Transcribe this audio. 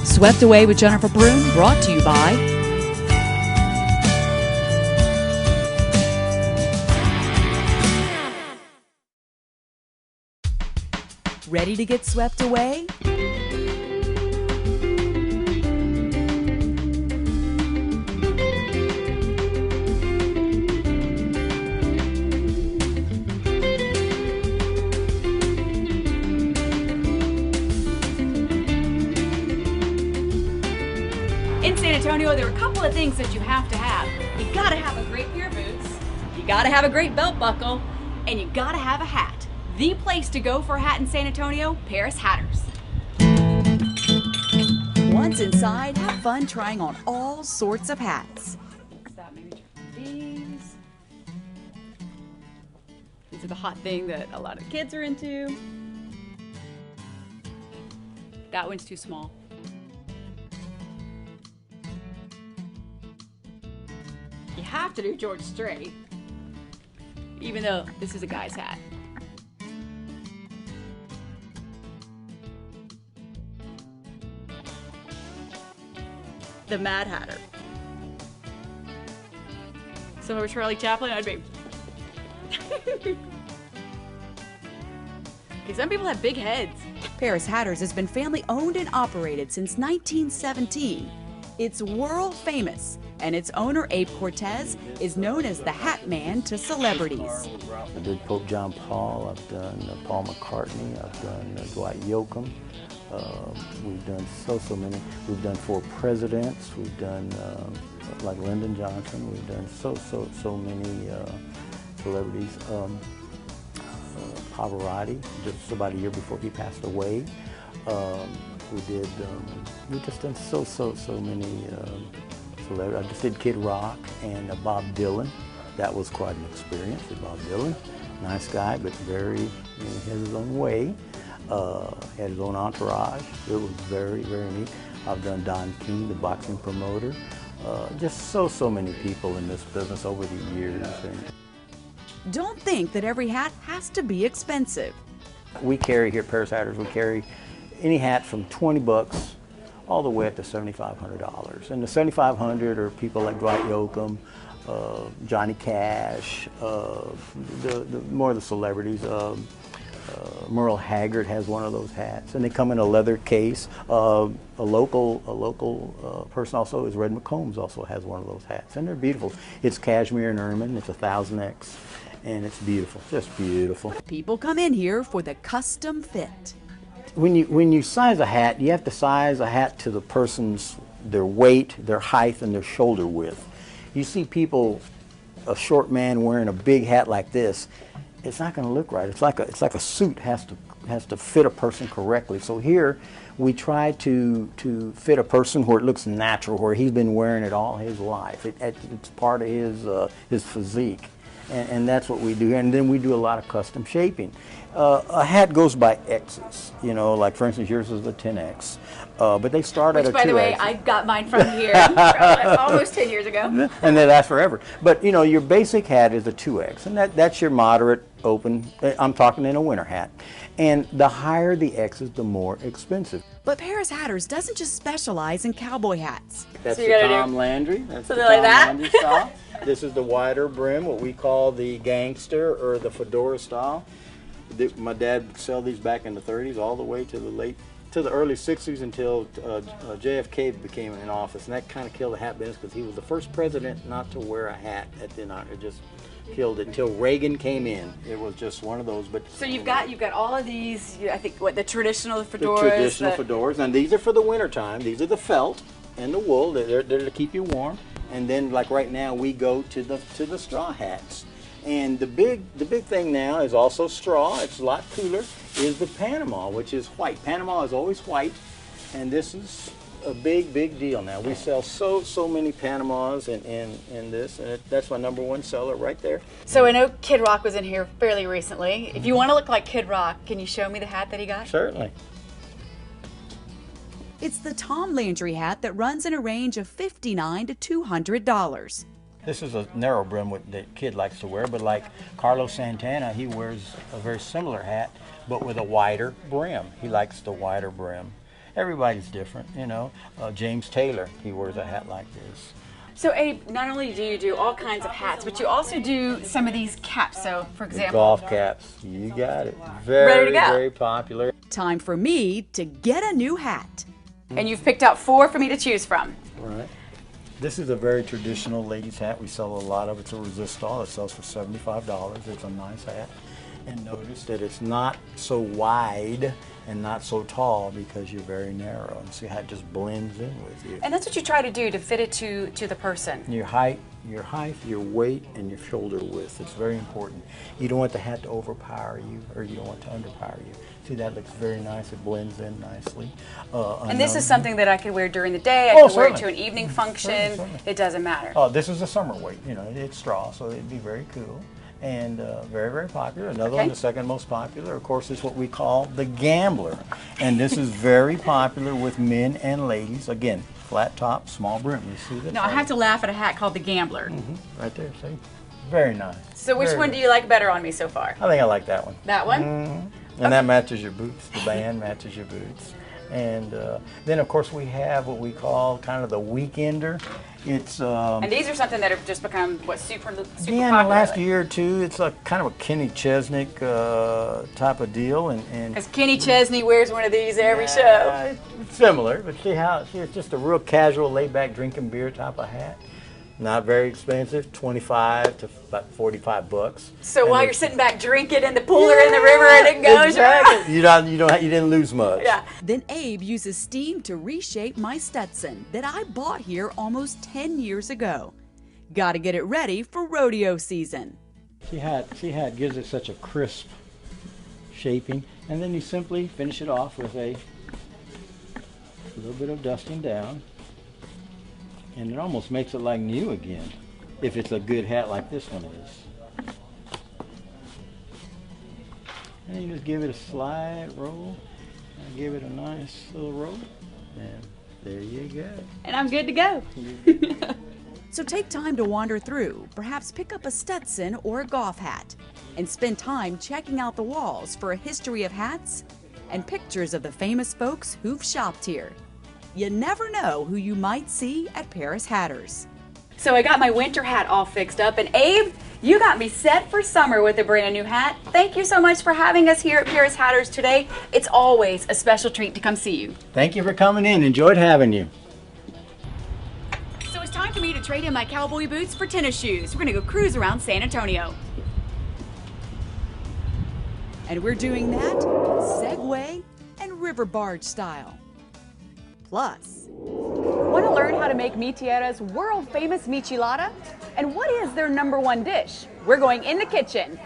Swept Away with Jennifer Broom, brought to you by Ready to get swept away? In San Antonio, there are a couple of things that you have to have. You gotta have a great pair of boots, you gotta have a great belt buckle, and you gotta have a hat. The place to go for a hat in San Antonio, Paris Hatters. Once inside, have fun trying on all sorts of hats. Stop, maybe try these. These are the hot thing that a lot of kids are into. That one's too small. You have to do George Strait, even though this is a guy's hat. The Mad Hatter. So if I were Charlie Chaplin, I'd be. Okay, some people have big heads. Paris Hatters has been family owned and operated since 1917. It's world famous, and its owner, Abe Cortez, is known as the Hat Man to celebrities. I did Pope John Paul, I've done Paul McCartney, I've done Dwight Yoakam. We've done so many. We've done 4 presidents. We've done like Lyndon Johnson. We've done so many celebrities. Pavarotti, just about a year before he passed away. We've just done so many celebrities. I just did Kid Rock and Bob Dylan. That was quite an experience with Bob Dylan. Nice guy, but very, he has his own way. Had his own entourage. It was very neat. I've done Don King, the boxing promoter. Just so many people in this business over the years. Don't think that every hat has to be expensive. We carry here at Paris Hatters, we carry any hat from 20 bucks all the way up to $7,500. And the $7,500 are people like Dwight Yoakam, Johnny Cash, more of the celebrities. Merle Haggard has one of those hats, and they come in a leather case. A local person also is Red McCombs also has one of those hats, and they're beautiful. It's cashmere and ermine. It's a 1000X, and it's beautiful, just beautiful. People come in here for the custom fit. When you size a hat, you have to size a hat to the person's their weight, their height, and their shoulder width. You see people, a short man wearing a big hat like this, it's not going to look right. It's like a suit has to fit a person correctly. So here we try to fit a person where it looks natural, where he's been wearing it all his life. It's part of his physique, and that's what we do. And then we do a lot of custom shaping. A hat goes by X's, you know, like for instance yours is the 10X, but they start at a 2X. Which, by the way, I got mine from here almost 10 years ago. And they last forever. But you know, your basic hat is a 2X, and that's your moderate open. I'm talking in a winter hat. And the higher the X's, the more expensive. But Paris Hatters doesn't just specialize in cowboy hats. That's so the Tom Landry. That's the Tom Landry style. This is the wider brim, what we call the gangster or the fedora style. My dad would sell these back in the 30s all the way to the early 60s until JFK became in office, and that kind of killed the hat business because he was the first president not to wear a hat at the night. It just killed it until Reagan came in. It was just one of those. But so you've got all of these. I think the traditional fedoras. The traditional fedoras, and these are for the winter time. These are the felt and the wool. They're to keep you warm. And then, like right now, we go to the straw hats. And the big thing now is also straw. It's a lot cooler. Is the Panama, which is white. Panama is always white, and this is a big deal now. We sell so many Panamas in this, and that's my #1 seller right there. So I know Kid Rock was in here fairly recently. If you want to look like Kid Rock, can you show me the hat that he got? Certainly. It's the Tom Landry hat that runs in a range of $59 to $200. This is a narrow brim that Kid likes to wear, but like Carlos Santana, he wears a very similar hat, but with a wider brim. He likes the wider brim. everybody's different, you know. James Taylor, he wears a hat like this. So Abe, not only do you do all kinds of hats, but you also do some of these caps. So, for example, Golf caps, you got it. Very, ready to go. Very popular. Time for me to get a new hat. And you've picked out 4 for me to choose from. Right. This is a very traditional ladies' hat. We sell a lot of it. It's a Resistol. It sells for $75. It's a nice hat. And notice that it's not so wide and not so tall because you're very narrow. And see how it just blends in with you. And that's what you try to do to fit it to the person. Your height, your weight, and your shoulder width. It's very important. You don't want the hat to overpower you, or you don't want to underpower you. See, that looks very nice. It blends in nicely. And this is something that I could wear during the day. I could wear it to an evening function. Certainly. It doesn't matter. Oh, this is a summer weight. You know, it's straw, so it'd be very cool. And very, very popular. Another one, the second most popular, of course, is what we call the Gambler. And this is very popular with men and ladies. Again, flat top, small brim. You see that? No, I have to laugh at a hat called the Gambler. Right there, see? Very nice. So which one do you like better on me so far? I think I like that one. That one? And that matches your boots. The band matches your boots. And then, of course, we have what we call kind of the Weekender. It's and these are something that have just become super yeah, popular. in the last year or two, it's a kind of a Kenny Chesnick type of deal, and because Kenny Chesney wears one of these every show. It's similar, but see how it's just a real casual, laid-back, drinking beer type of hat. Not very expensive, 25 to about 45 bucks. So while you're sitting back drinking in the pool or in the river, and it goes exactly. You didn't lose much. Yeah. Then Abe uses steam to reshape my Stetson that I bought here almost 10 years ago. Gotta get it ready for rodeo season. See how it gives it such a crisp shaping, and then you simply finish it off with a little bit of dusting down. And it almost makes it like new again, if it's a good hat like this one is. And you just give it a slight roll, and give it a nice little roll, and there you go. And I'm good to go. So take time to wander through, perhaps pick up a Stetson or a golf hat, and spend time checking out the walls for a history of hats and pictures of the famous folks who've shopped here. You never know who you might see at Paris Hatters. So I got my winter hat all fixed up, and Abe, you got me set for summer with a brand new hat. Thank you so much for having us here at Paris Hatters today. It's always a special treat to come see you. Thank you for coming in. Enjoyed having you. So it's time for me to trade in my cowboy boots for tennis shoes. We're gonna go cruise around San Antonio. And we're doing that Segway and river barge style. Plus, Want to learn how to make Mi Tierra's world famous michelada? And what is their #1 dish? We're going in the kitchen.